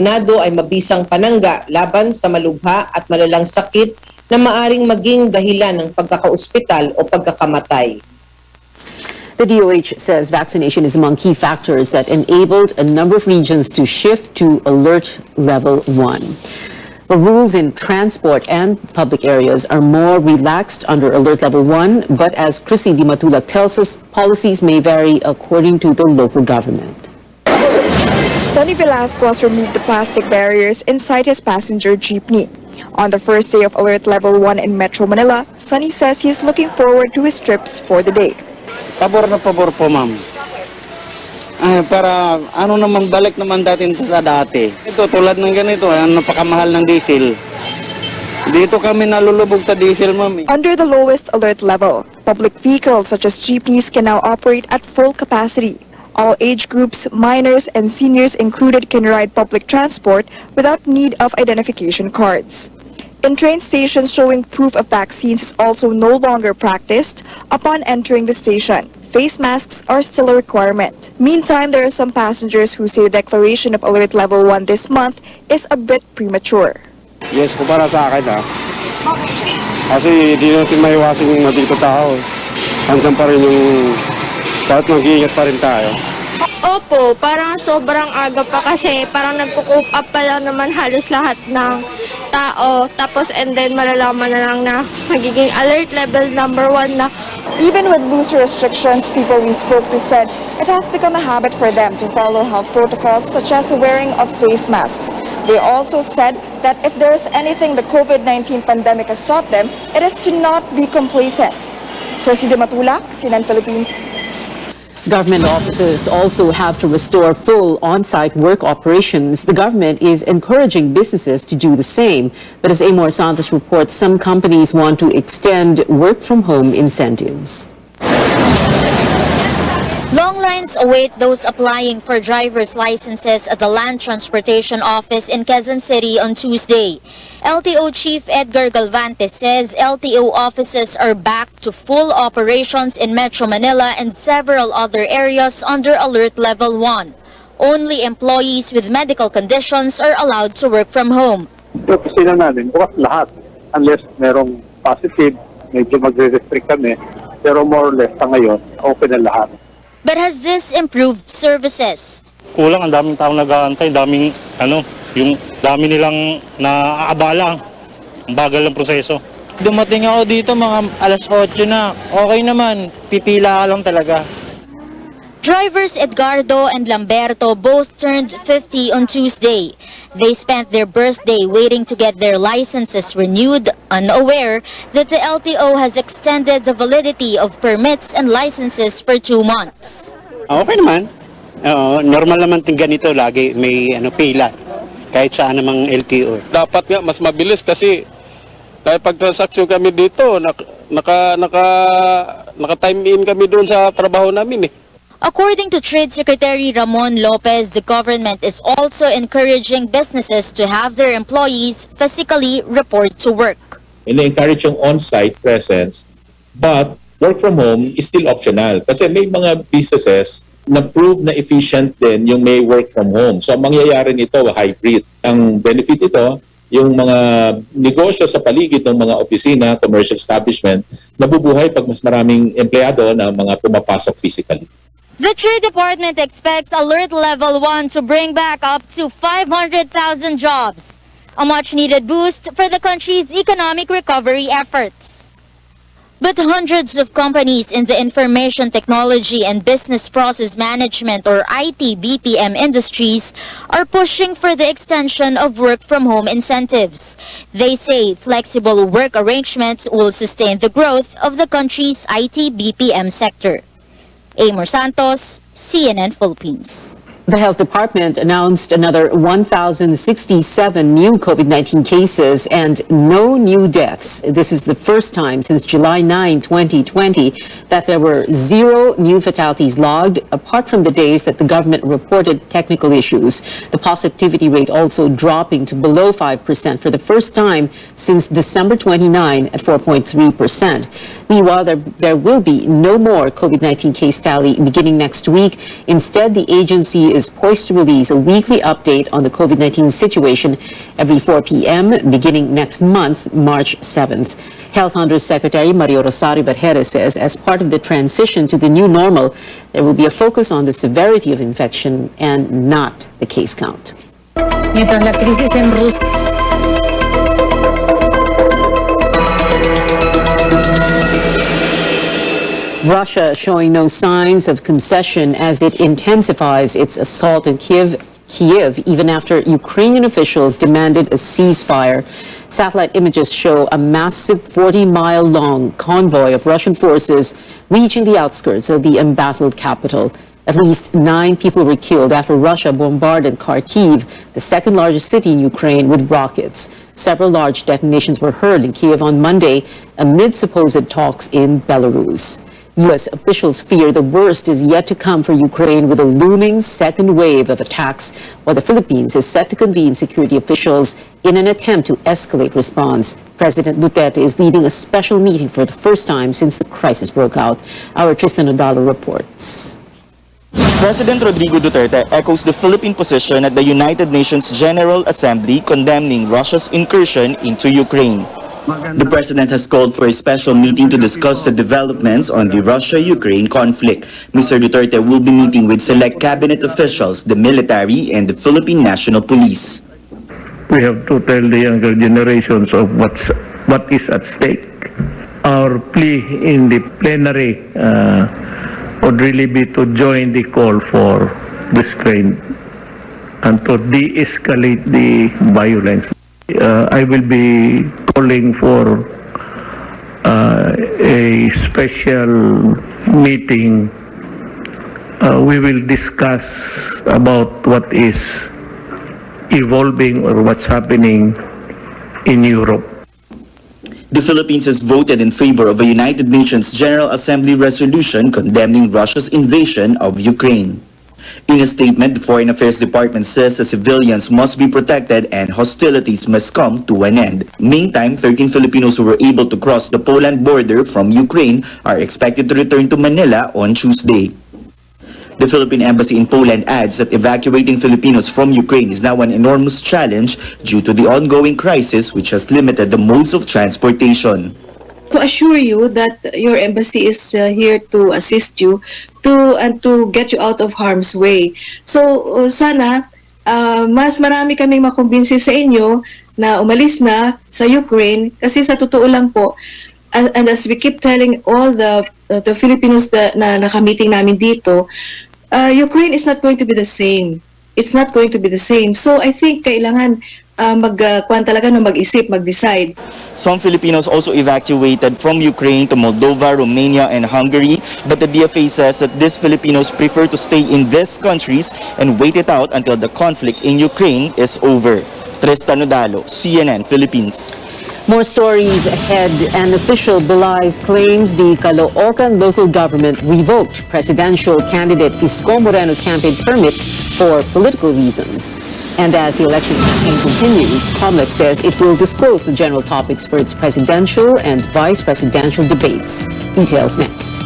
Nado ay mabisang panangga laban sa malubha at malalang sakit na maaring maging dahilan ng pagkakaospital o pagkakamatay. The DOH says vaccination is among key factors that enabled a number of regions to shift to Alert Level 1. The rules in transport and public areas are more relaxed under Alert Level 1, but as Chrissy Di Matulak tells us, policies may vary according to the local government. Sonny Velasquez removed the plastic barriers inside his passenger jeepney. On the first day of Alert Level 1 in Metro Manila, Sonny says he's looking forward to his trips for the day. Pabor na pabor po, ma'am. Para ano naman, balik naman natin sa dati. Ito, tulad ng ganito, napakamahal ng diesel. Dito kami nalulubog sa diesel, ma'am. Under the lowest alert level, public vehicles such as jeepneys can now operate at full capacity. All age groups, minors and seniors included, can ride public transport without need of identification cards. In train stations, showing proof of vaccines is also no longer practiced upon entering the station. Face masks are still a requirement. Meantime, there are some passengers who say the declaration of Alert Level 1 this month is a bit premature. Yes po, para sa akin Kasi di natin maiwasan yung nandito tao. Hansan pa rin yung dapat mag-iingat pa rin tayo. Opo, parang sobrang aga pa kasi parang nagko-cope up pa lang naman halos lahat ng tao. Tapos and then malalaman na lang na magiging alert level number 1 na. Even with loose restrictions, people we spoke to said it has become a habit for them to follow health protocols such as wearing of face masks. They also said that if there is anything the COVID-19 pandemic has taught them, it is to not be complacent. Chrissy Di Matulak, CNN Philippines. Government offices also have to restore full on-site work operations. The government is encouraging businesses to do the same. But as Amor Santos reports, some companies want to extend work-from-home incentives. Long lines await those applying for driver's licenses at the Land Transportation Office in Quezon City on Tuesday. LTO Chief Edgar Galvante says LTO offices are back to full operations in Metro Manila and several other areas under Alert Level 1. Only employees with medical conditions are allowed to work from home. Yung opisina namin, bukas lahat. Unless merong positive, medyo magre-restrict kami. Pero more or less sa ngayon, open na lahat. But has this improved services? Kulang, ang daming taong nag-aantay, yung dami nilang naaabala, ang bagal ng proseso. Dumating ako dito mga alas 8 na, okay naman, pipila ka lang talaga. Drivers Edgardo and Lamberto both turned 50 on Tuesday. They spent their birthday waiting to get their licenses renewed, unaware that the LTO has extended the validity of permits and licenses for 2 months. Okay naman. Normal naman ting ganito, lagi may pila. Kahit saan namang LTO. Dapat nga mas mabilis kasi dahil pag-transaksyon kami dito, naka-time in kami doon sa trabaho namin According to Trade Secretary Ramon Lopez, the government is also encouraging businesses to have their employees physically report to work. Ina-encourage yung on-site presence, but work from home is still optional. Kasi may mga businesses na prove na efficient din yung may work from home. So ang mangyayari nito, hybrid. Ang benefit ito, yung mga negosyo sa paligid ng mga opisina, commercial establishment, nabubuhay pag mas maraming empleyado na mga pumapasok physically. The Trade Department expects Alert Level 1 to bring back up to 500,000 jobs, a much-needed boost for the country's economic recovery efforts. But hundreds of companies in the information technology and business process management or IT BPM industries are pushing for the extension of work-from-home incentives. They say flexible work arrangements will sustain the growth of the country's IT BPM sector. Amor Santos, CNN Philippines. The Health Department announced another 1,067 new COVID-19 cases and no new deaths. This is the first time since July 9, 2020, that there were 0 new fatalities logged, apart from the days that the government reported technical issues. The positivity rate also dropping to below 5% for the first time since December 29 at 4.3%. Meanwhile, there will be no more COVID-19 case tally beginning next week. Instead, the agency is is poised to release a weekly update on the COVID-19 situation every 4 p.m. beginning next month, March 7th. Health Undersecretary Mario Rosario Vergeres says as part of the transition to the new normal, there will be a focus on the severity of infection and not the case count. Mientras la crisis en Rusia. Russia showing no signs of concession as it intensifies its assault on Kiev even after Ukrainian officials demanded a ceasefire. Satellite images show a massive 40-mile-long convoy of Russian forces reaching the outskirts of the embattled capital. At least 9 people were killed after Russia bombarded Kharkiv, the second largest city in Ukraine, with rockets. Several large detonations were heard in Kiev on Monday amid supposed talks in Belarus. U.S. officials fear the worst is yet to come for Ukraine with a looming second wave of attacks, while the Philippines is set to convene security officials in an attempt to escalate response. President Duterte is leading a special meeting for the first time since the crisis broke out. Our Tristan Odalo reports. President Rodrigo Duterte echoes the Philippine position at the United Nations General Assembly condemning Russia's incursion into Ukraine. The president has called for a special meeting to discuss the developments on the Russia-Ukraine conflict. Mr. Duterte will be meeting with select cabinet officials, the military, and the Philippine National Police. We have to tell the younger generations of what is at stake. Our plea in the plenary would really be to join the call for restraint and to de-escalate the violence. I will be calling for a special meeting. We will discuss about what is evolving or what's happening in Europe. The Philippines has voted in favor of a United Nations General Assembly resolution condemning Russia's invasion of Ukraine. In a statement, the Foreign Affairs Department says the civilians must be protected and hostilities must come to an end. Meantime, 13 Filipinos who were able to cross the Poland border from Ukraine are expected to return to Manila on Tuesday. The Philippine Embassy in Poland adds that evacuating Filipinos from Ukraine is now an enormous challenge due to the ongoing crisis which has limited the modes of transportation. To assure you that your embassy is here to assist you and to get you out of harm's way. So sana mas marami kaming makumbinsi sa inyo na umalis na sa Ukraine kasi sa totoo lang po and as we keep telling all the Filipinos na nakamiting namin dito, Ukraine is not going to be the same. It's not going to be the same. So I think kailangan mag-isip, mag-decide. Some Filipinos also evacuated from Ukraine to Moldova, Romania, and Hungary, but the DFA says that these Filipinos prefer to stay in these countries and wait it out until the conflict in Ukraine is over. Tristan Odalo, CNN Philippines. More stories ahead. An official belies claims the Caloocan local government revoked presidential candidate Isko Moreno's campaign permit for political reasons. And as the election campaign continues, COMELEC says it will disclose the general topics for its presidential and vice presidential debates. Details next.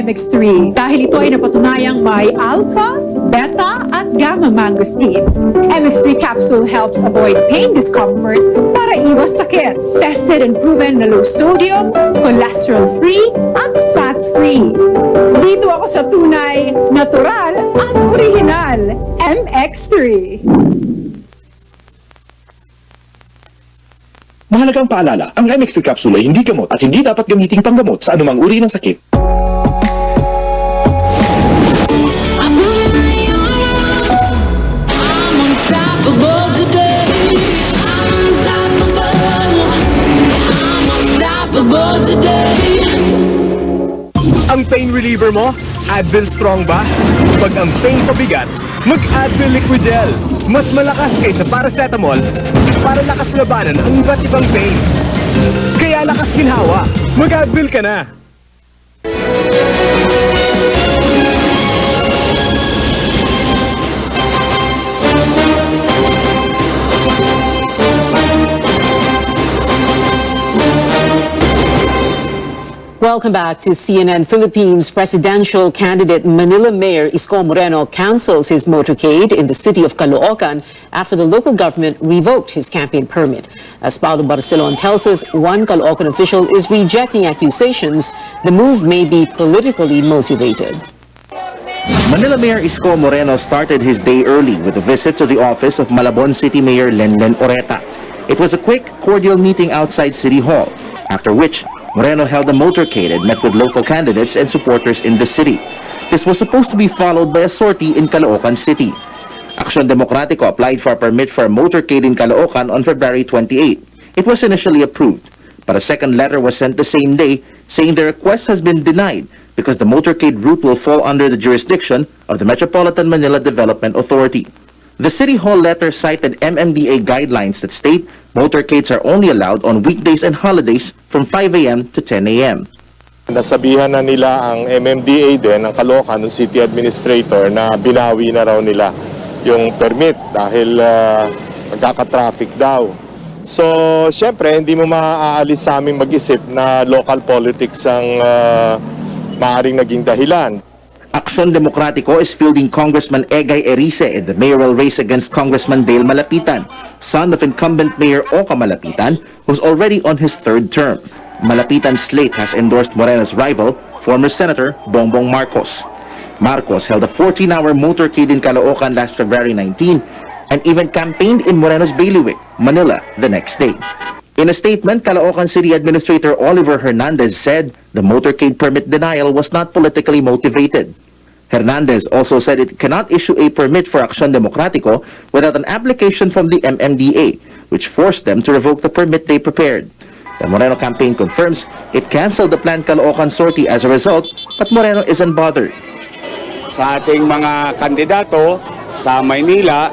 MX3 dahil ito ay napatunayang may alpha, beta, at gamma mangosteen. MX3 capsule helps avoid pain discomfort para iwas sakit. Tested and proven na low sodium, cholesterol-free, at fat-free. Dito ako sa tunay, natural, at original. MX3. Mahalagang paalala, ang MX3 capsule ay hindi gamot at hindi dapat gamiting panggamot sa anumang uri ng sakit. Ang pain reliever mo, Advil Strong ba? Pag ang pain pabigat, mag-Advil Liquid Gel. Mas malakas kaysa paracetamol para lakas labanan ang iba't ibang pain. Kaya lakas ginhawa, mag-Advil ka na! Welcome back to CNN. Philippines presidential candidate Manila Mayor Isko Moreno cancels his motorcade in the city of Caloocan after the local government revoked his campaign permit. As Paulo Barcelon tells us, one Caloocan official is rejecting accusations the move may be politically motivated. Manila Mayor Isko Moreno started his day early with a visit to the office of Malabon City Mayor Lenlen Oreta. It was a quick, cordial meeting outside City Hall, after which Moreno held a motorcade and met with local candidates and supporters in the city. This was supposed to be followed by a sortie in Caloocan City. Aksyon Demokratiko applied for a permit for a motorcade in Caloocan on February 28. It was initially approved, but a second letter was sent the same day saying the request has been denied because the motorcade route will fall under the jurisdiction of the Metropolitan Manila Development Authority. The City Hall letter cited MMDA guidelines that state motorcades are only allowed on weekdays and holidays from 5 a.m. to 10 a.m. Nasabihan na nila ang MMDA din, ng Caloocan, ng City Administrator, na binawi na raw nila yung permit dahil magkaka-traffic daw. So, syempre, hindi mo maaalis sa aming mag-isip na local politics ang maaaring naging dahilan. Aksyon Demokratiko is fielding Congressman Egay Erice in the mayoral race against Congressman Dale Malapitan, son of incumbent Mayor Oka Malapitan, who's already on his third term. Malapitan's slate has endorsed Moreno's rival, former Senator Bongbong Marcos. Marcos held a 14-hour motorcade in Caloocan last February 19 and even campaigned in Moreno's bailiwick, Manila, the next day. In a statement, Caloocan City Administrator Oliver Hernandez said the motorcade permit denial was not politically motivated. Hernandez also said it cannot issue a permit for Aksyon Demokratiko without an application from the MMDA, which forced them to revoke the permit they prepared. The Moreno campaign confirms it canceled the planned Caloocan sortie as a result, but Moreno isn't bothered. Sa ating mga kandidato sa Maynila,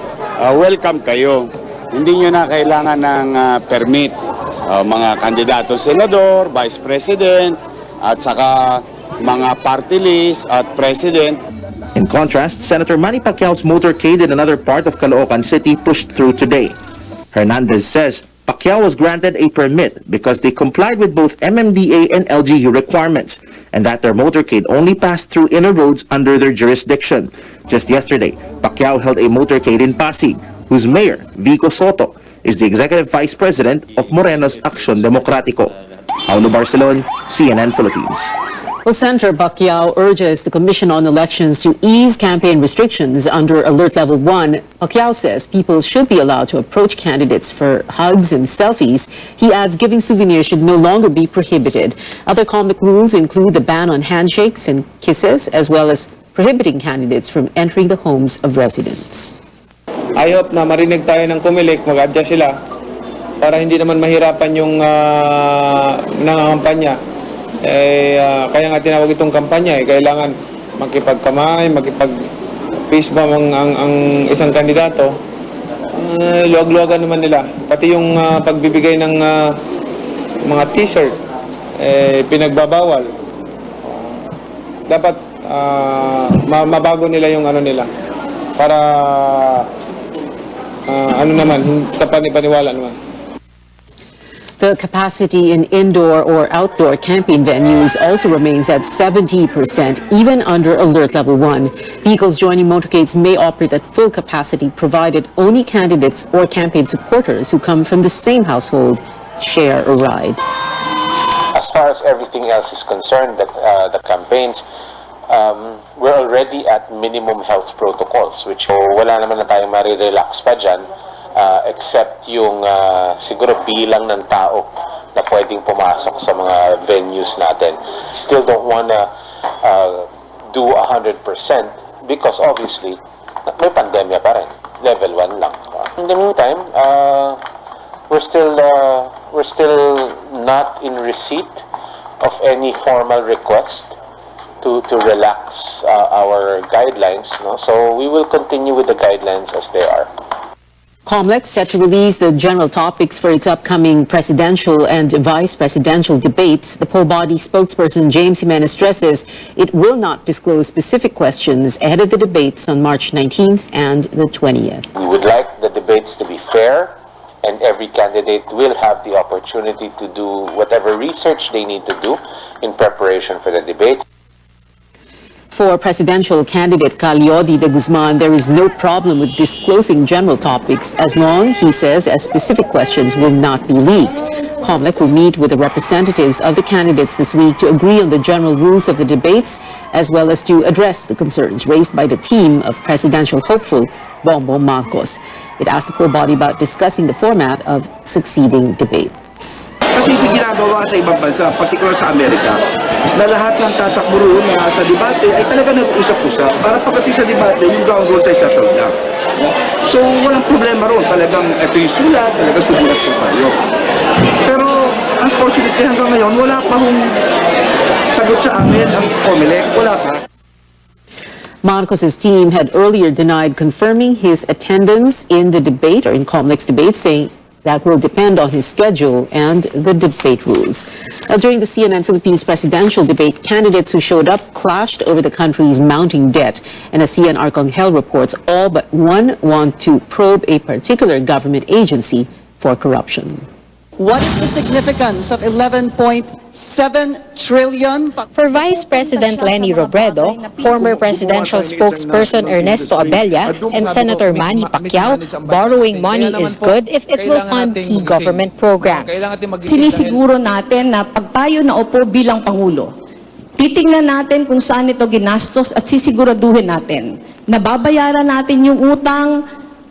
welcome kayo. Hindi nyo na kailangan ng permit. Mga kandidato senador, vice president, at saka mga party list at president. In contrast, Senator Manny Pacquiao's motorcade in another part of Caloocan City pushed through today. Hernandez says Pacquiao was granted a permit because they complied with both MMDA and LGU requirements, and that their motorcade only passed through inner roads under their jurisdiction. Just yesterday, Pacquiao held a motorcade in Pasig, whose mayor, Vico Soto, is the executive vice president of Moreno's Aksyon Demokratiko. Paulo Barcelon, CNN Philippines. Well, Senator Pacquiao urges the Commission on Elections to ease campaign restrictions under Alert Level 1. Pacquiao says people should be allowed to approach candidates for hugs and selfies. He adds giving souvenirs should no longer be prohibited. Other comic rules include the ban on handshakes and kisses, as well as prohibiting candidates from entering the homes of residents. I hope na marinig tayo ng Comelec, mag-adjust sila para hindi naman mahirapan yung nangangampanya. Kaya nga tinawag itong kampanya, kailangan makipagkamay, makipag-peace bomb ang isang kandidato. Luwag-luwagan naman nila. Pati yung pagbibigay ng mga t-shirt, pinagbabawal. Dapat mabago nila yung ano nila para paniwala naman. The capacity in indoor or outdoor campaign venues also remains at 70%, even under Alert Level 1. Vehicles joining motorcades may operate at full capacity, provided only candidates or campaign supporters who come from the same household share a ride. As far as everything else is concerned, the campaigns, we're already at minimum health protocols, which wala naman na tayong marirelax pa dyan. Except yung siguro bilang ng tao na pwedeng pumasok sa mga venues natin. Still don't wanna do 100% because obviously may pandemya pa rin. Level 1 lang. In the meantime, we're still not in receipt of any formal request to relax our guidelines. No? So we will continue with the guidelines as they are. COMELEC set to release the general topics for its upcoming presidential and vice presidential debates. The poll body spokesperson James Jimenez stresses it will not disclose specific questions ahead of the debates on March 19th and the 20th. We would like the debates to be fair, and every candidate will have the opportunity to do whatever research they need to do in preparation for the debates. For presidential candidate Calyodi de Guzman, there is no problem with disclosing general topics as long, he says, as specific questions will not be leaked. COMELEC will meet with the representatives of the candidates this week to agree on the general rules of the debates, as well as to address the concerns raised by the team of presidential hopeful Bongbong Marcos. It asked the poll body about discussing the format of succeeding debates. Kasi ito ginagawa sa ibang bansa, particular sa Amerika, na lahat ng tatakbo roon na sa debate ay talaga nag-usap-usap para pagdating sa debate, yung ground rules ay settled na. So, walang problema roon. Talagang ito yung sulat, talagang sumulat po tayo. Pero, unfortunately, hanggang ngayon, wala pa hong sagot sa amin ang COMELEC. Wala pa. Marcos's team had earlier denied confirming his attendance in the debate or in COMELEC's debate, saying that will depend on his schedule and the debate rules. During the CNN Philippines presidential debate, candidates who showed up clashed over the country's mounting debt. And as CN Arcangel reports, all but one want to probe a particular government agency for corruption. What is the significance of 11.7 trillion? For Vice President Leni Robredo, former presidential spokesperson Ernesto Abella, and Senator Manny Pacquiao, borrowing money is good if it will fund key government programs. Sinisiguro natin na pag tayo naupo bilang Pangulo, titingnan natin kung saan ito ginastos at sisiguraduhin natin na babayaran natin yung utang,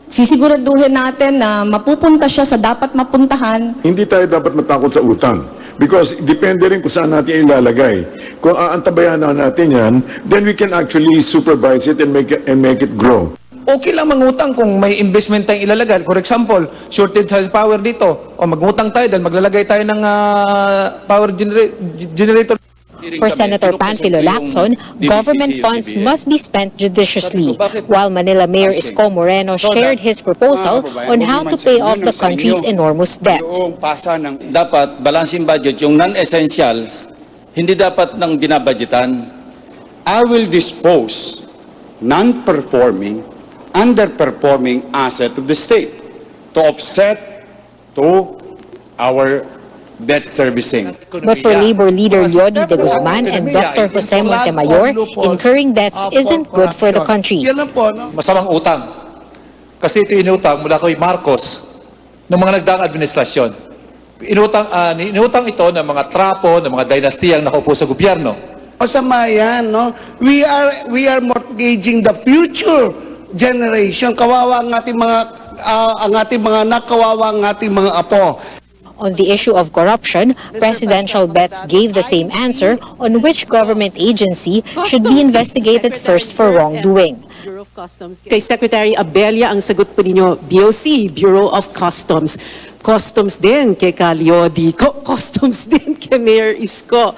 sisiguraduhin natin na mapupunta siya sa dapat mapuntahan. Hindi tayo dapat matakot sa utang because depende rin kung saan natin ilalagay. Kung aantabayan na natin yan, then we can actually supervise it and make it grow. Okay lang mangutang kung may investment tayong ilalagay. For example, shortage sa power dito. O magutang tayo dahil maglalagay tayo ng power generator. For Senator Panfilo Lacson, government funds must be spent judiciously, while Manila Mayor Isko Moreno shared his proposal on how to pay off the country's enormous debt. Dapat balancing budget, yung non-essential, hindi dapat nang binabudgetan. I will dispose non-performing, underperforming asset of the state to offset to our debt servicing. But for Labor leader Yodi de Guzman and Dr. Jose Montemayor, incurring debts isn't good for the country. Masamang utang. Kasi ito inutang mula kay Marcos ng mga nagdaang administrasyon. Inutang ito ng mga trapo, ng mga dynastiyang nakaupo sa gobyerno. Masama yan, no? We are mortgaging the future generation. Kawawa ang ating mga anak, kawawa ang ating mga apo. On the issue of corruption, presidential bets gave the same answer on which government agency should be investigated first for wrongdoing. Kay Secretary Abella, ang sagot po ninyo, BOC, Bureau of Customs. Customs din kay Calyodi, Customs din kay Mayor Isko.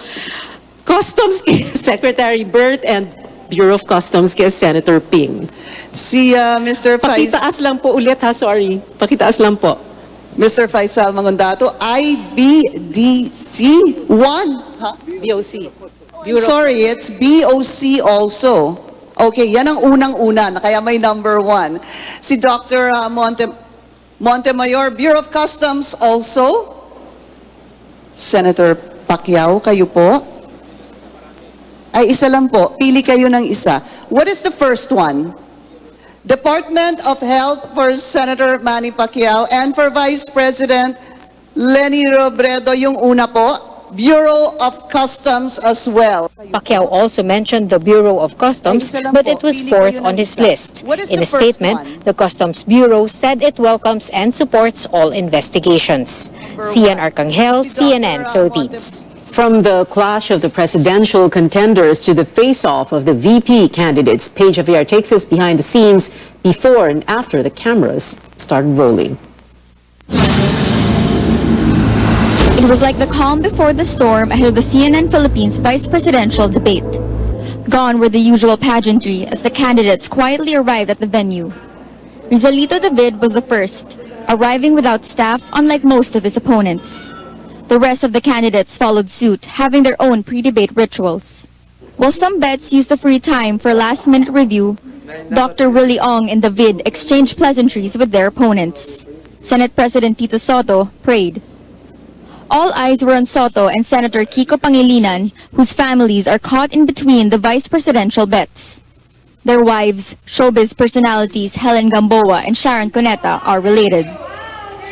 Customs kay Secretary Bert and Bureau of Customs kay Senator Ping. Si Mr. Pakitaas lang po ulit ha, sorry. Pakitaas lang po. Mr. Faisal Mangundato, IBDC 1. Huh? BOC. Sorry, it's BOC also. Okay, yan ang unang-una, na kaya may number 1. Si Dr. Montemayor, Bureau of Customs also. Senator Pacquiao, kayo po. Ay, isa lang po. Pili kayo ng isa. What is the first one? Department of Health for Senator Manny Pacquiao, and for Vice President Leni Robredo, yung una po, Bureau of Customs as well. Pacquiao also mentioned the Bureau of Customs, but it was fourth on his list. In a statement, the Customs Bureau said it welcomes and supports all investigations. CN Arcangel, CNN Philippines. From the clash of the presidential contenders to the face-off of the VP candidates, Paige Javier takes us behind the scenes before and after the cameras started rolling. It was like the calm before the storm ahead of the CNN Philippines vice presidential debate. Gone were the usual pageantry as the candidates quietly arrived at the venue. Rizalito David was the first, arriving without staff unlike most of his opponents. The rest of the candidates followed suit, having their own pre-debate rituals. While some bets used the free time for last-minute review, Dr. Willie Ong and David exchanged pleasantries with their opponents. Senate President Tito Soto prayed. All eyes were on Soto and Senator Kiko Pangilinan, whose families are caught in between the vice presidential bets. Their wives, showbiz personalities Helen Gamboa and Sharon Cuneta, are related.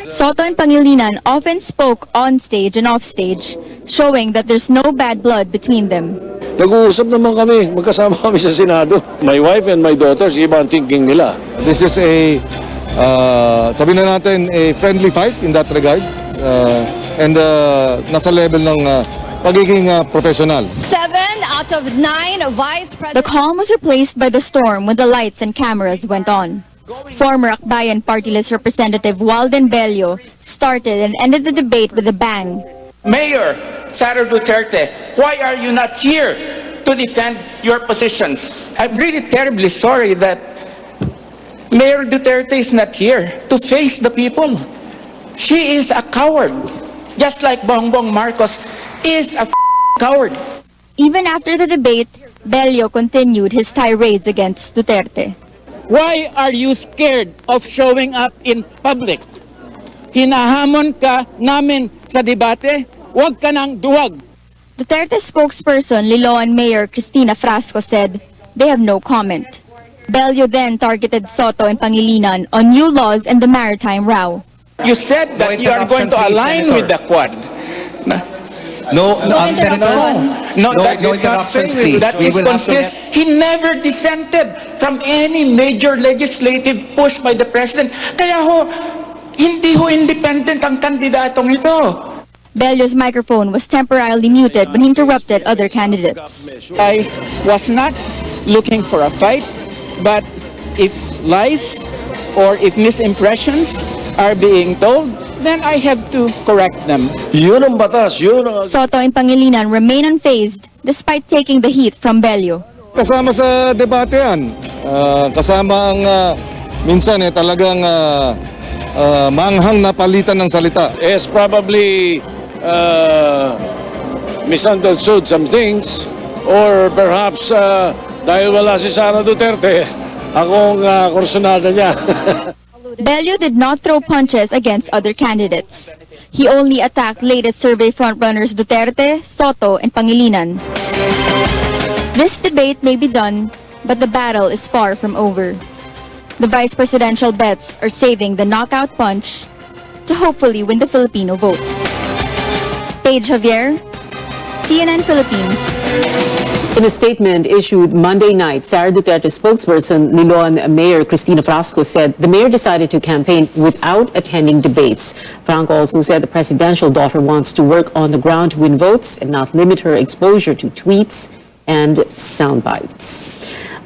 Soto and Pangilinan often spoke on stage and off stage, showing that there's no bad blood between them. Nag-uusap naman kami, magkasama kami sa Senado. My wife and my daughters, iba ang thinking nila. This is a, sabihin na natin, a friendly fight in that regard. And nasa level ng pagiging professional. 7 out of 9 vice presidents. The calm was replaced by the storm when the lights and cameras went on. Former Akbayan Party List Representative Walden Bello started and ended the debate with a bang. Mayor Sara Duterte, why are you not here to defend your positions? I'm really terribly sorry that Mayor Duterte is not here to face the people. She is a coward, just like Bongbong Marcos is a coward. Even after the debate, Bello continued his tirades against Duterte. Why are you scared of showing up in public? Hinahamon ka namin sa debate? Huwag ka nang duwag. Duterte spokesperson Liloan Mayor Cristina Frasco said they have no comment. Bello then targeted Soto and Pangilinan on new laws and the maritime row. You said that you are going to align with the Quad. No, Senator. No, that is not saying that is consist. He never dissented from any major legislative push by the President. Kaya hindi independent ang kandidatong ito. Bello's microphone was temporarily muted when he interrupted other candidates. I was not looking for a fight, but if lies or if misimpressions are being told, then I have to correct them. Yun ang batas, yun ang... Soto and Pangilinan remain unfazed despite taking the heat from Bello. Kasama sa debate yan. Kasama ang minsan talagang manghang na palitan ng salita. Is probably misunderstood some things or perhaps dahil wala si Sara Duterte, akong kursunada niya. Bello did not throw punches against other candidates. He only attacked latest survey frontrunners Duterte, Soto, and Pangilinan. This debate may be done, but the battle is far from over. The vice presidential bets are saving the knockout punch to hopefully win the Filipino vote. Paige Javier, CNN Philippines. In a statement issued Monday night, Sara Duterte spokesperson Liloan Mayor Cristina Frasco said the mayor decided to campaign without attending debates. Franco also said the presidential daughter wants to work on the ground to win votes and not limit her exposure to tweets and sound bites.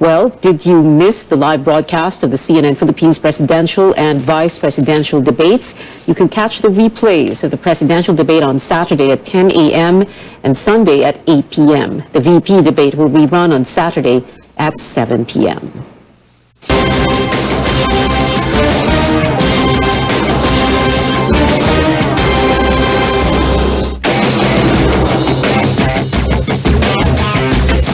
Well, did you miss the live broadcast of the CNN Philippines presidential and vice presidential debates? You can catch the replays of the presidential debate on Saturday at 10 a.m. and Sunday at 8 p.m. The VP debate will rerun on Saturday at 7 p.m.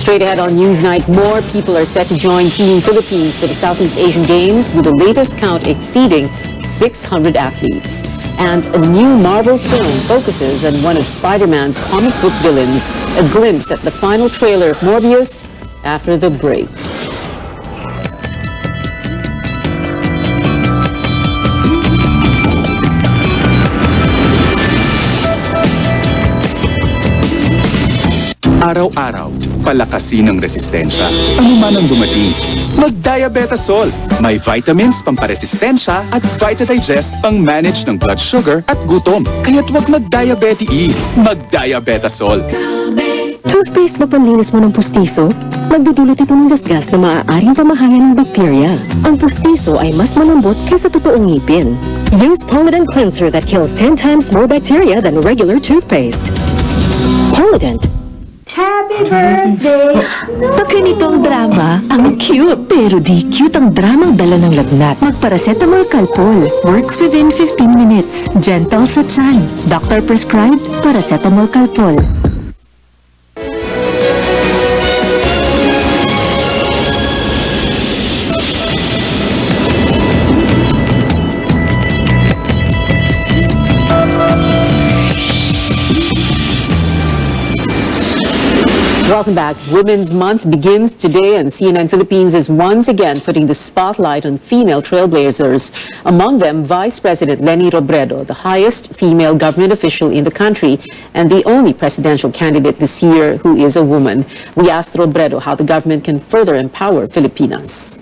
Straight ahead on Newsnight, more people are set to join Team Philippines for the Southeast Asian Games, with the latest count exceeding 600 athletes. And a new Marvel film focuses on one of Spider-Man's comic book villains. A glimpse at the final trailer of Morbius after the break. Araw-araw, palakasin ang resistensya. Ano man ang dumating, mag-Diabetasol. May vitamins pamparesistensya at Vitadigest pang-manage ng blood sugar at gutom. Kaya't huwag mag-diabetes. Mag-Diabetasol. Toothpaste ba panlinis mo ng pustiso? Magdudulot ito ng gasgas na maaaring pamahayan ng bakterya. Ang pustiso ay mas malambot kaysa totoong ngipin. Use Polident Cleanser that kills 10 times more bacteria than regular toothpaste. Polident. Happy birthday! Pag ganitong drama, ang cute. Pero di cute ang dramang dala ng lagnat. Mag-paracetamol Calpol. Works within 15 minutes. Gentle sa tiyan. Doctor prescribed paracetamol Calpol. Welcome back. Women's Month begins today, and CNN Philippines is once again putting the spotlight on female trailblazers. Among them, Vice President Leni Robredo, the highest female government official in the country and the only presidential candidate this year who is a woman. We asked Robredo how the government can further empower Filipinas.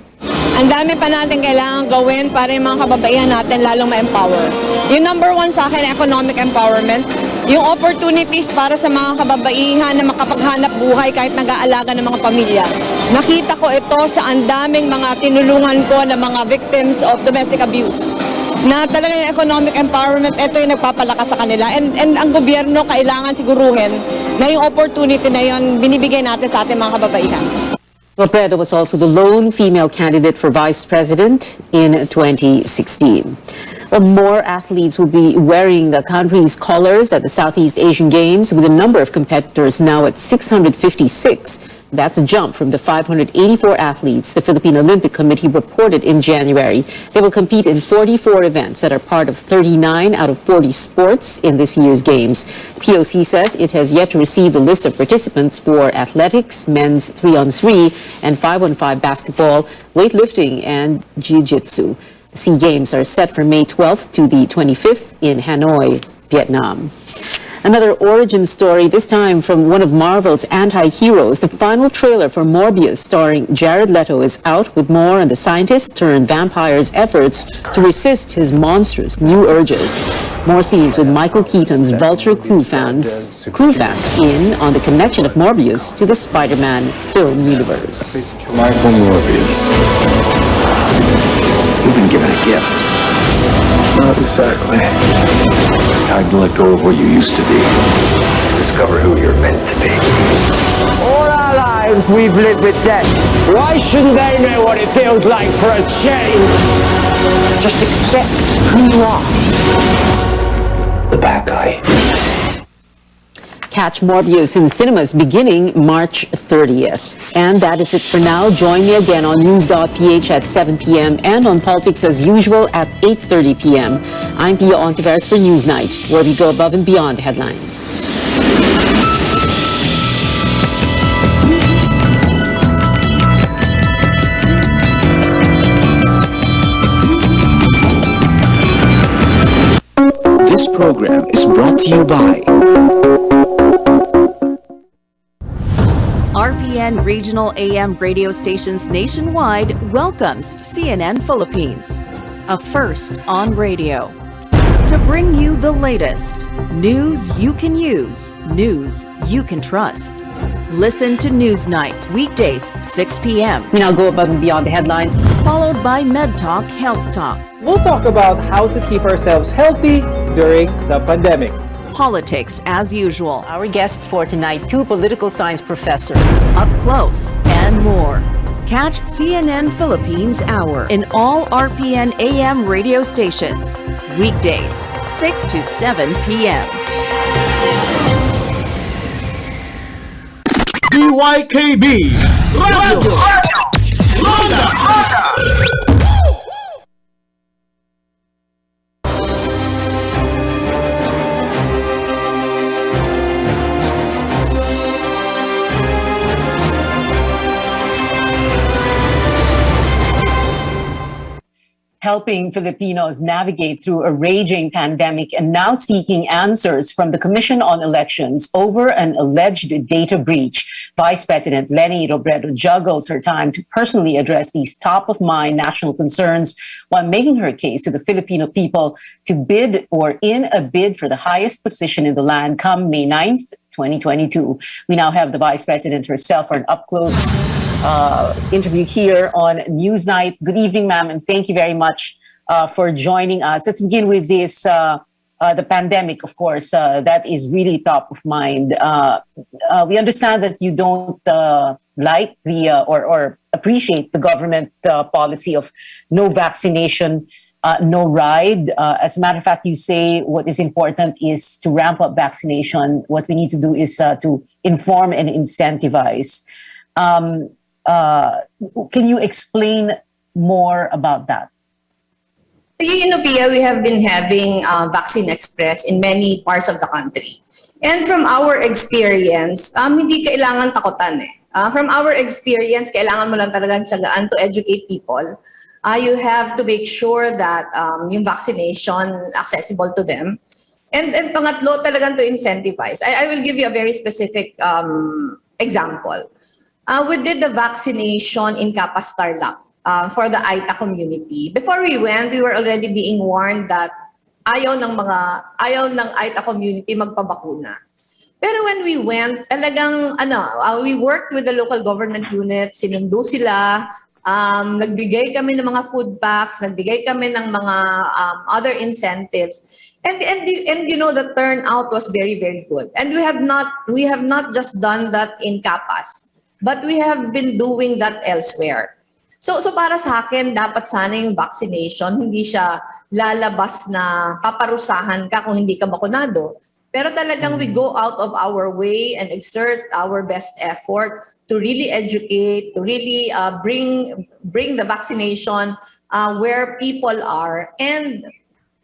Ang dami pa natin kailangan gawin para yung mga kababaihan natin lalong ma-empower. Yung number one sa akin, economic empowerment. Yung opportunities para sa mga kababaihan na makapaghanap buhay kahit nag-aalaga ng mga pamilya. Nakita ko ito sa ang daming mga tinulungan ko na mga victims of domestic abuse. Na talaga yung economic empowerment, ito yung nagpapalakas sa kanila. And ang gobyerno kailangan siguruhin na yung opportunity na yun binibigay natin sa ating mga kababaihan. Robredo was also the lone female candidate for vice president in 2016. Well, more athletes will be wearing the country's colors at the Southeast Asian Games, with a number of competitors now at 656. That's a jump from the 584 athletes the Philippine Olympic Committee reported in January. They will compete in 44 events that are part of 39 out of 40 sports in this year's Games. POC says it has yet to receive the list of participants for athletics, men's 3-on-3 and 5-on-5 basketball, weightlifting, and jiu-jitsu. The SEA Games are set for May 12th to the 25th in Hanoi, Vietnam. Another origin story, this time from one of Marvel's anti-heroes. The final trailer for Morbius, starring Jared Leto, is out, with more on the scientist-turned-vampire's efforts to resist his monstrous new urges. More scenes with Michael Keaton's Vulture crew fans in on the connection of Morbius to the Spider-Man film universe. Michael Morbius. You've been given a gift. Not exactly. Time to let go of what you used to be. Discover who you're meant to be. All our lives we've lived with death. Why shouldn't they know what it feels like for a change? Just accept who you are. The bad guy. Catch Morbius in cinemas beginning March 30th. And that is it for now. Join me again on news.ph at 7 p.m. and on Politics as usual at 8:30 p.m. I'm Pia Ontiveros for Newsnight, where we go above and beyond the headlines. This program is brought to you by RPN Regional AM radio stations nationwide welcomes CNN Philippines, a first on radio. To bring you the latest news you can use, news you can trust. Listen to Newsnight, weekdays, 6 p.m. We now go above and beyond the headlines. Followed by Med Talk, Health Talk. We'll talk about how to keep ourselves healthy during the pandemic. Politics as usual. Our guests for tonight, two political science professors. Up close and more. Catch CNN Philippines Hour in all RPN AM radio stations. Weekdays, 6 to 7 p.m. DYKB Radio Ronda. Helping Filipinos navigate through a raging pandemic and now seeking answers from the Commission on Elections over an alleged data breach. Vice President Leni Robredo juggles her time to personally address these top-of-mind national concerns while making her case to the Filipino people to bid or in a bid for the highest position in the land come May 9th, 2022. We now have the Vice President herself for an up-close interview here on Newsnight. Good evening, ma'am, and thank you very much for joining us. Let's begin with this the pandemic, of course, that is really top of mind. We understand that you don't like the or appreciate the government policy of no vaccination, no ride. As a matter of fact, you say what is important is to ramp up vaccination. What we need to do is to inform and incentivize. Can you explain more about that? You know, Pia, we have been having Vaccine Express in many parts of the country. And from our experience, hindi kailangan takutan eh. From our experience, kailangan mo lang talagang tiyagaan to educate people. You have to make sure that yung vaccination accessible to them. And pangatlo, talagang to incentivize. I will give you a very specific example. We did the vaccination in Capas Tarlac for the Aita community. Before we went, we were already being warned that ayaw ng Aita community magpabakuna. Pero when we went, talagang we worked with the local government unit, sinundo sila, nagbigay kami ng mga food packs, nagbigay kami ng mga other incentives. And you know, the turnout was very, very good. And we have not just done that in Capas, but we have been doing that elsewhere. So para sa akin, dapat sana yung vaccination, hindi siya lalabas na paparusahan ka kung hindi ka bakunado. Pero talagang we go out of our way and exert our best effort to really educate, to really bring the vaccination where people are and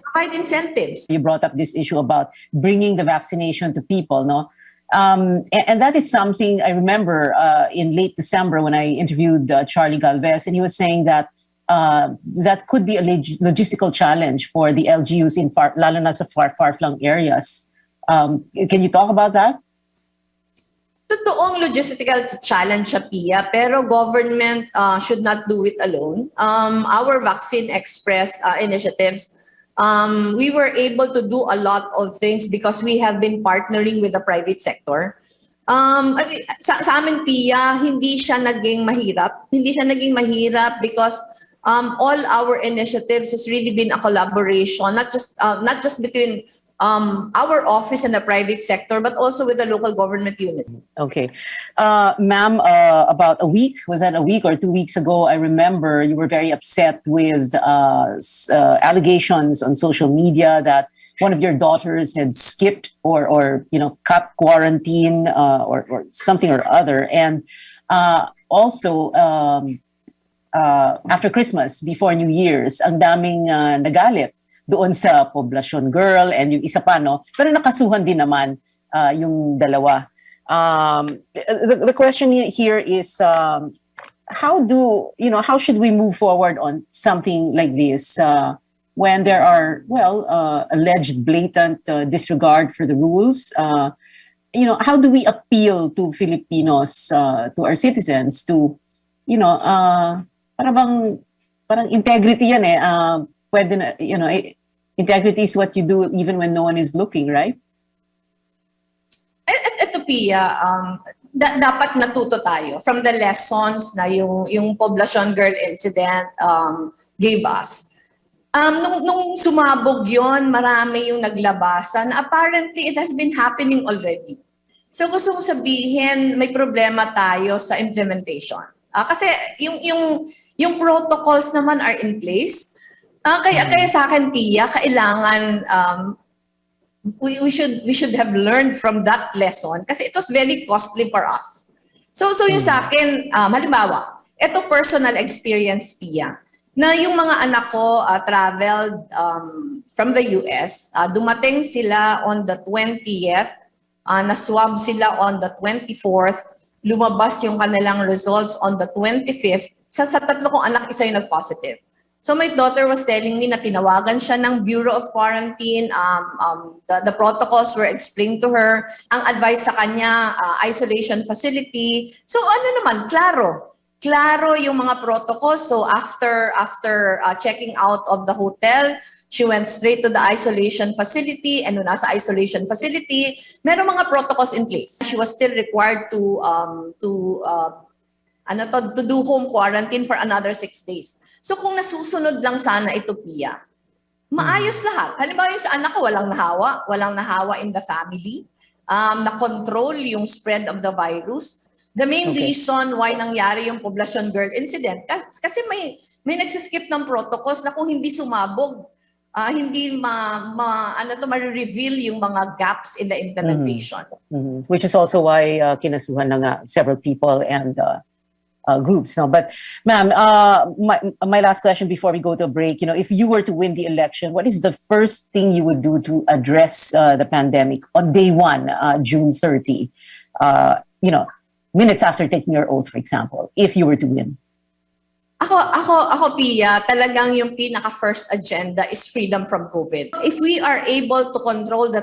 provide incentives. You brought up this issue about bringing the vaccination to people, no? And that is something I remember in late December when I interviewed Charlie Galvez, and he was saying that that could be a logistical challenge for the LGUs in lalo na sa far-flung areas. Can you talk about that? Totoong logistical challenge siya, Pia, pero government should not do it alone. Our Vaccine Express initiatives, we were able to do a lot of things because we have been partnering with the private sector. Sa amin, Pia, hindi siya naging mahirap. Hindi siya naging mahirap because all our initiatives has really been a collaboration, not just between our office and the private sector, but also with the local government unit. Okay. Ma'am, about a week, was that a week or 2 weeks ago, I remember you were very upset with allegations on social media that one of your daughters had skipped or cut quarantine or something or other. And also, after Christmas, before New Year's, ang daming nagalit doon sa Poblacion Girl and yung isa pa, no? Pero nakasuhan din naman yung dalawa. The question here is, how should we move forward on something like this when there are, alleged blatant disregard for the rules? How do we appeal to Filipinos, to our citizens, to, parang integrity yan eh. Pwede na, integrity is what you do even when no one is looking, right? Ito, Pia, dapat natuto tayo from the lessons na yung Poblacion Girl incident gave us. Nung sumabog yon, marami yung naglabasan. Apparently, it has been happening already. So gusto ko sabihin, may problema tayo sa implementation. Kasi yung protocols naman are in place. Kaya sa akin, Pia, kailangan we should have learned from that lesson kasi it was very costly for us. So yung sa akin, halimbawa, ito personal experience, Pia, na yung mga anak ko traveled from the US, dumating sila on the 20th, na-swab sila on the 24th, lumabas yung kanilang results on the 25th. Sa tatlo kong anak, isa yung nag-positive. So my daughter was telling me na tinawagan siya ng Bureau of Quarantine. The protocols were explained to her. Ang advice sa kanya, isolation facility. So klaro yung mga protocols. So after checking out of the hotel, she went straight to the isolation facility. And nung nasa isolation facility, meron mga protocols in place. She was still required to do home quarantine for another 6 days. So kung nasusunod lang sana ito, Pia, maayos lahat. Halimbawa yung sa anak ko, walang nahawa in the family. Na-control yung spread of the virus. The main reason why nangyari yung Poblacion Girl incident, kasi may nagsiskip ng protocols na kung hindi sumabog, hindi ma-reveal yung mga gaps in the implementation. Which is also why kinasuhan na nga several people and groups. No, but ma'am, my last question before we go to a break, if you were to win the election, what is the first thing you would do to address the pandemic on day 1, June 30? Minutes after taking your oath, for example, if you were to win. Ako, Pia, talagang yung pinaka-first agenda is freedom from COVID. If we are able to control the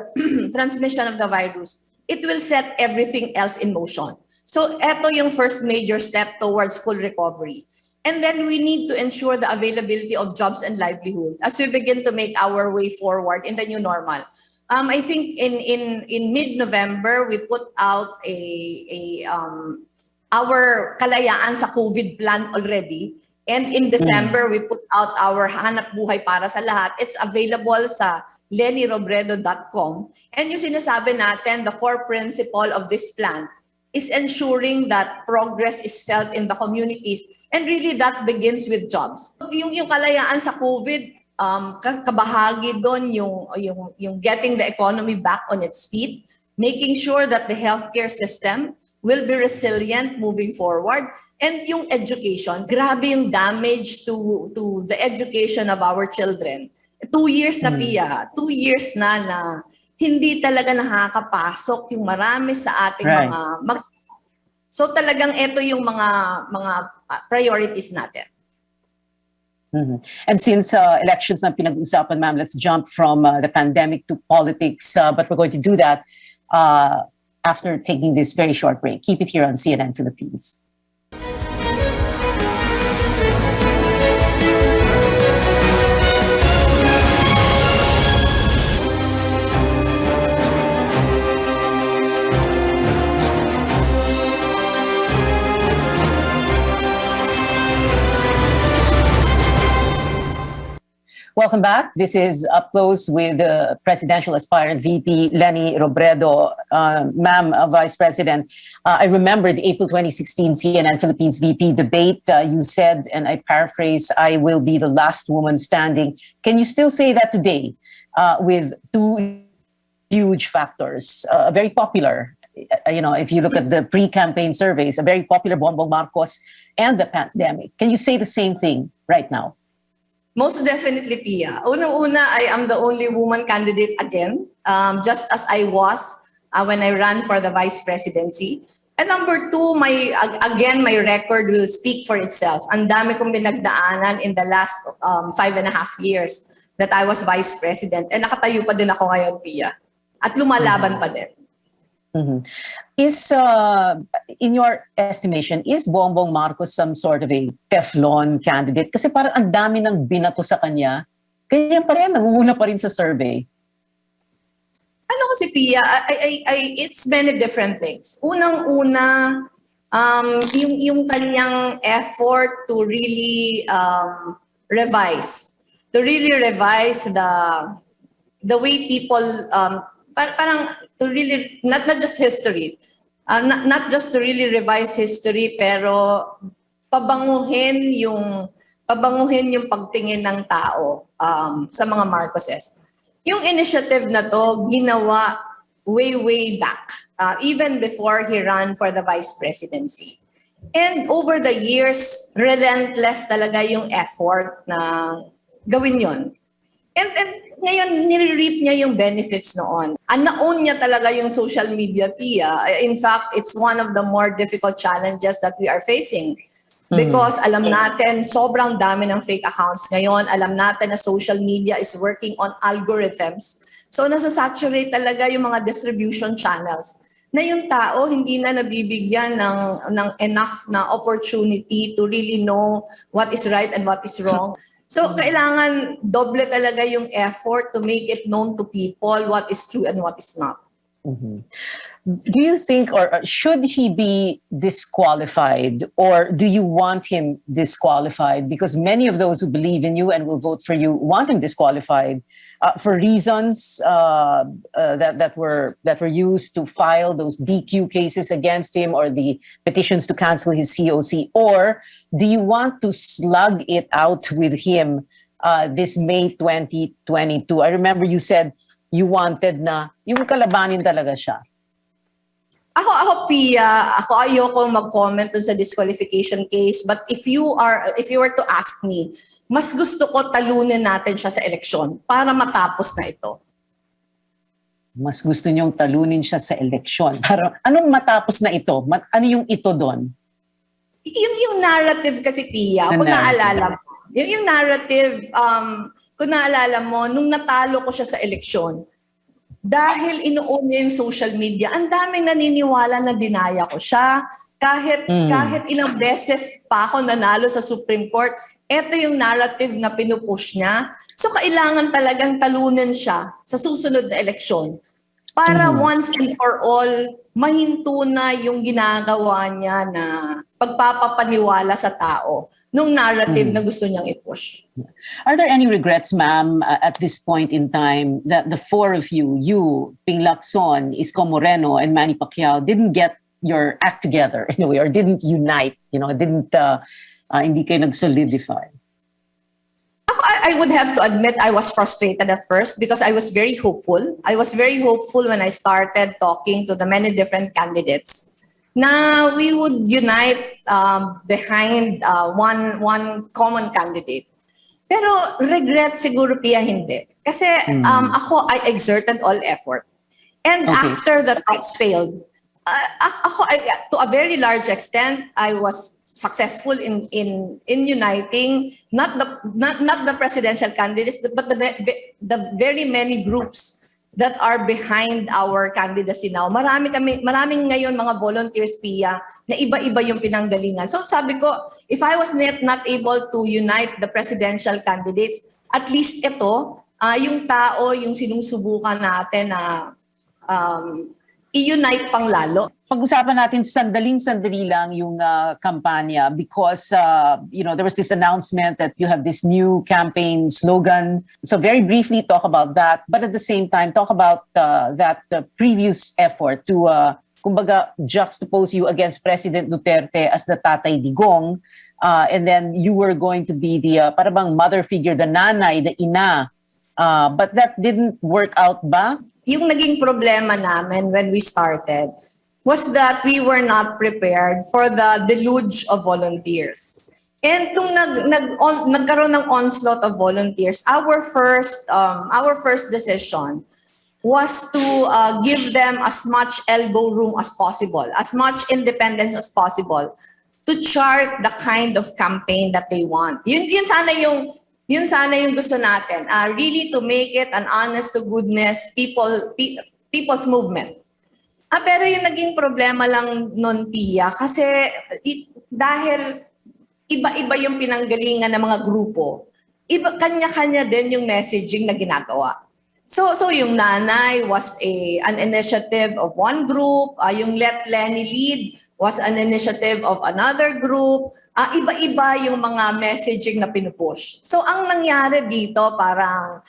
transmission of the virus, it will set everything else in motion. So, eto yung first major step towards full recovery. And then we need to ensure the availability of jobs and livelihoods as we begin to make our way forward in the new normal. I think in mid-November, we put out our kalayaan sa COVID plan already. And in December, we put out our Hanap Buhay para sa lahat. It's available sa lennyrobredo.com. And yung sinasabi natin, the core principle of this plan is ensuring that progress is felt in the communities. And really that begins with jobs. Yung kalayaan sa COVID, kabahagi doon yung getting the economy back on its feet, making sure that the healthcare system will be resilient moving forward, and yung education, grabe yung damage to the education of our children. 2 years na, Pia, 2 years na hindi talaga nakakapasok yung marami sa ating mga So talagang ito yung mga priorities natin. And since elections na pinag-usapan, ma'am, let's jump from the pandemic to politics. But we're going to do that after taking this very short break. Keep it here on CNN Philippines. Welcome back. This is Up Close with presidential aspirant VP Leni Robredo. Ma'am, Vice President, I remember the April 2016 CNN Philippines VP debate. You said, and I paraphrase, I will be the last woman standing. Can you still say that today with 2 huge factors? Very popular, if you look at the pre-campaign surveys, a very popular Bongbong Marcos and the pandemic. Can you say the same thing right now? Most definitely, Pia. Unang-una, I am the only woman candidate again, just as I was when I ran for the vice presidency. And number 2, my record will speak for itself. Ang dami kong binagdaanan in the last 5.5 years that I was vice president. And nakatayo pa din ako ngayon, Pia. At lumalaban pa din. Is, in your estimation, is Bongbong Marcos some sort of a Teflon candidate? Kasi parang ang dami ng binato sa kanya, kanya pa rin, nangunguna pa rin sa survey. Ano kasi, Pia, it's many different things. Unang-una, yung kanyang effort to really revise the way people parang to really not just history, not just to really revise history, pero pabanguhin yung pagtingin ng tao sa mga Marcoses. Yung initiative na to ginawa way back, even before he ran for the vice presidency. And over the years, relentless talaga yung effort na gawin yon. And ngayon, nire-reap niya yung benefits noon. Naon niya talaga yung social media, Pia. In fact, it's one of the more difficult challenges that we are facing. Because alam natin, sobrang dami ng fake accounts ngayon. Alam natin na social media is working on algorithms. So nasa-saturate talaga yung mga distribution channels na yung tao hindi na nabibigyan ng enough na opportunity to really know what is right and what is wrong. So, kailangan doble talaga yung effort to make it known to people what is true and what is not. Do you think, or should he be disqualified, or do you want him disqualified? Because many of those who believe in you and will vote for you want him disqualified for reasons that were used to file those DQ cases against him, or the petitions to cancel his COC. Or do you want to slug it out with him this May 2022? I remember you said you wanted na yung kalabanin talaga siya. Ako Pia, ayoko mag-comment dun sa disqualification case, but if you were to ask me, mas gusto ko talunin natin siya sa eleksyon para matapos na ito. Mas gusto niyong talunin siya sa eleksyon. Anong matapos na ito? Ano yung ito doon? Yung narrative kasi, Pia, kung naalala mo, yung narrative, kung naalala mo, nung natalo ko siya sa eleksyon, dahil inuun niya yung social media, ang daming naniniwala na dinaya ko siya. Kahit ilang beses pa ako nanalo sa Supreme Court, ito yung narrative na pinupush niya. So kailangan talagang talunan siya sa susunod na eleksyon para once and for all, mahinto na yung ginagawa niya na pagpapapaniwala sa tao nung narrative na gusto niyang i-push. Are there any regrets, ma'am, at this point in time that the four of you, Ping Lacson, Isko Moreno, and Manny Pacquiao didn't get your act together in a way, or didn't unite, hindi kayo nag-solidify? I would have to admit I was frustrated at first because I was very hopeful. I was very hopeful when I started talking to the many different candidates na we would unite behind one common candidate. Pero regret siguro, Pia, hindi. Kasi ako, I exerted all effort. And after the talks failed, to a very large extent, I was successful in uniting not the presidential candidates, but the very many groups that are behind our candidacy now. Maraming ngayon mga volunteers, Pia, na iba-iba yung pinanggalingan. So sabi ko, if I was not able to unite the presidential candidates, at least ito, yung tao, yung sinusubukan natin na i-unite pang lalo. Pag-usapan natin sandali lang yung kampanya because there was this announcement that you have this new campaign slogan. So very briefly talk about that, but at the same time talk about that previous effort to kumbaga juxtapose you against President Duterte as the Tatay Digong, and then you were going to be the parang mother figure, the nanay, the ina. But that didn't work out ba? Yung naging problema namin when we started was that we were not prepared for the deluge of volunteers. And nung nagkaroon ng onslaught of volunteers, our first decision was to give them as much elbow room as possible, as much independence as possible, to chart the kind of campaign that they want. Yun sana yung gusto natin, really to make it an honest to goodness people's movement. Pero yung naging problema lang nun, Pia, kasi dahil iba-iba yung pinanggalingan ng mga grupo, kanya-kanya din yung messaging na ginagawa. So yung nanay was an initiative of one group, yung Let Lenny Lead was an initiative of another group. Iba-iba yung mga messaging na pinupush. So ang nangyari dito, parang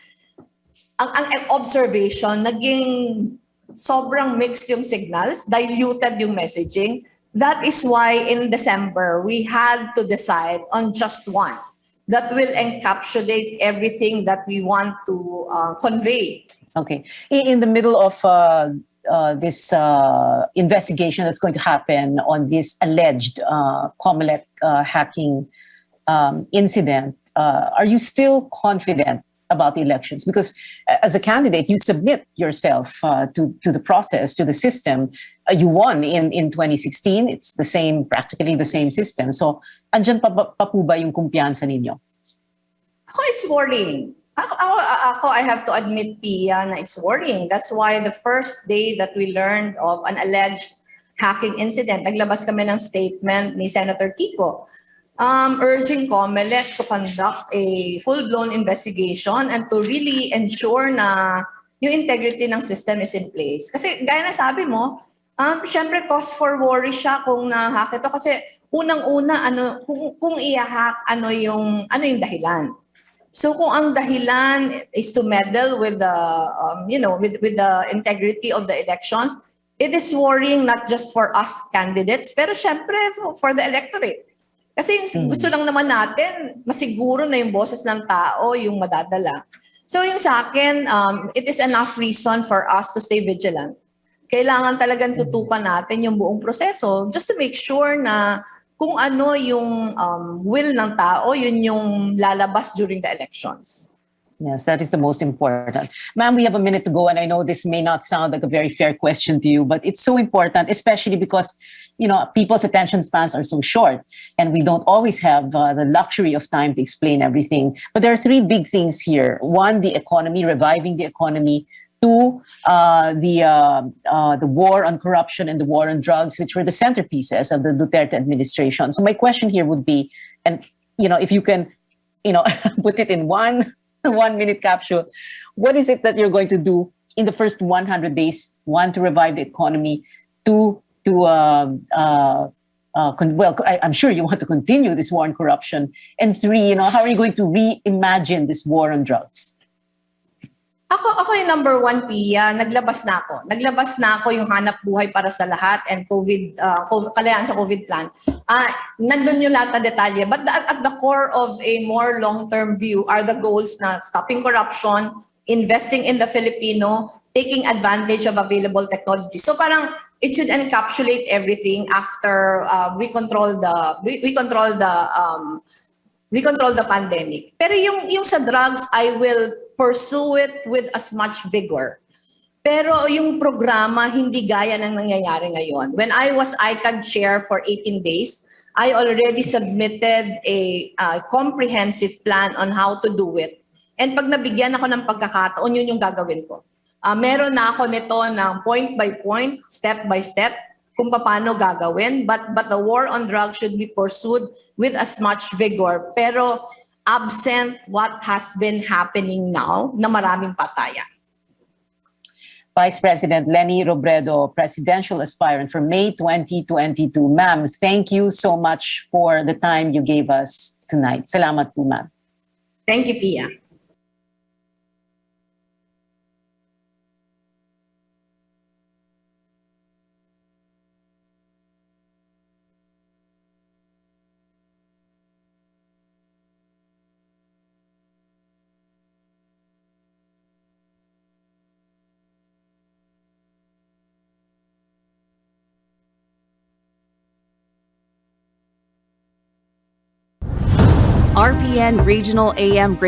ang observation, naging sobrang mixed yung signals, diluted yung messaging. That is why in December, we had to decide on just one that will encapsulate everything that we want to convey. Okay. In the middle of this investigation that's going to happen on this alleged COMELEC hacking incident, are you still confident about the elections? Because as a candidate, you submit yourself to the process, to the system. You won in 2016. It's practically the same system. So, andyan pa po ba yung kumpiyansa ninyo? Ako, it's worrying. Ako, I have to admit, Pia, na it's worrying. That's why the first day that we learned of an alleged hacking incident, naglabas kami ng statement ni Senator Kiko, urging COMELEC to conduct a full-blown investigation and to really ensure na yung integrity ng system is in place. Kasi gaya na sabi mo, Syempre cause for worry siya kung na-hack ito kasi unang-una kung i-hack ano yung dahilan. So kung ang dahilan is to meddle with the with the integrity of the elections, it is worrying not just for us candidates pero syempre for the electorate. Kasi gusto lang naman natin masiguro na yung boses ng tao yung madadala. So yung sa akin, it is enough reason for us to stay vigilant. Kailangan talagang tutukan natin yung buong proseso just to make sure na kung ano yung will ng tao, yun yung lalabas during the elections. Yes, that is the most important. Ma'am, we have a minute to go, and I know this may not sound like a very fair question to you, but it's so important, especially because, people's attention spans are so short, and we don't always have the luxury of time to explain everything. But there are three big things here. One, the economy, reviving the economy. Two, the war on corruption and the war on drugs, which were the centerpieces of the Duterte administration. So my question here would be, and if you can, put it in one minute capsule, what is it that you're going to do in the first 100 days? One, to revive the economy. Two, I'm sure you want to continue this war on corruption. And three, how are you going to reimagine this war on drugs? Ako yung number one, Pia, naglabas na ako yung hanap buhay para sa lahat and kalayaan sa COVID plan. Nandun yung lahat na detalye. But at the core of a more long-term view are the goals na stopping corruption, investing in the Filipino, taking advantage of available technology. So parang it should encapsulate everything after we control the pandemic. Pero yung sa drugs, I will pursue it with as much vigor. Pero yung programa, hindi gaya ng nangyayari ngayon. When I was ICAD chair for 18 days, I already submitted a comprehensive plan on how to do it. And pag nabigyan ako ng pagkakataon, yun yung gagawin ko. Meron na ako nito ng point by point, step by step, kung paano gagawin. But the war on drugs should be pursued with as much vigor. Pero absent what has been happening now na maraming patayan. Vice President Leni Robredo, presidential aspirant for May 2022. Ma'am, thank you so much for the time you gave us tonight. Salamat po, ma'am. Thank you, Pia. RPN Regional AM Radio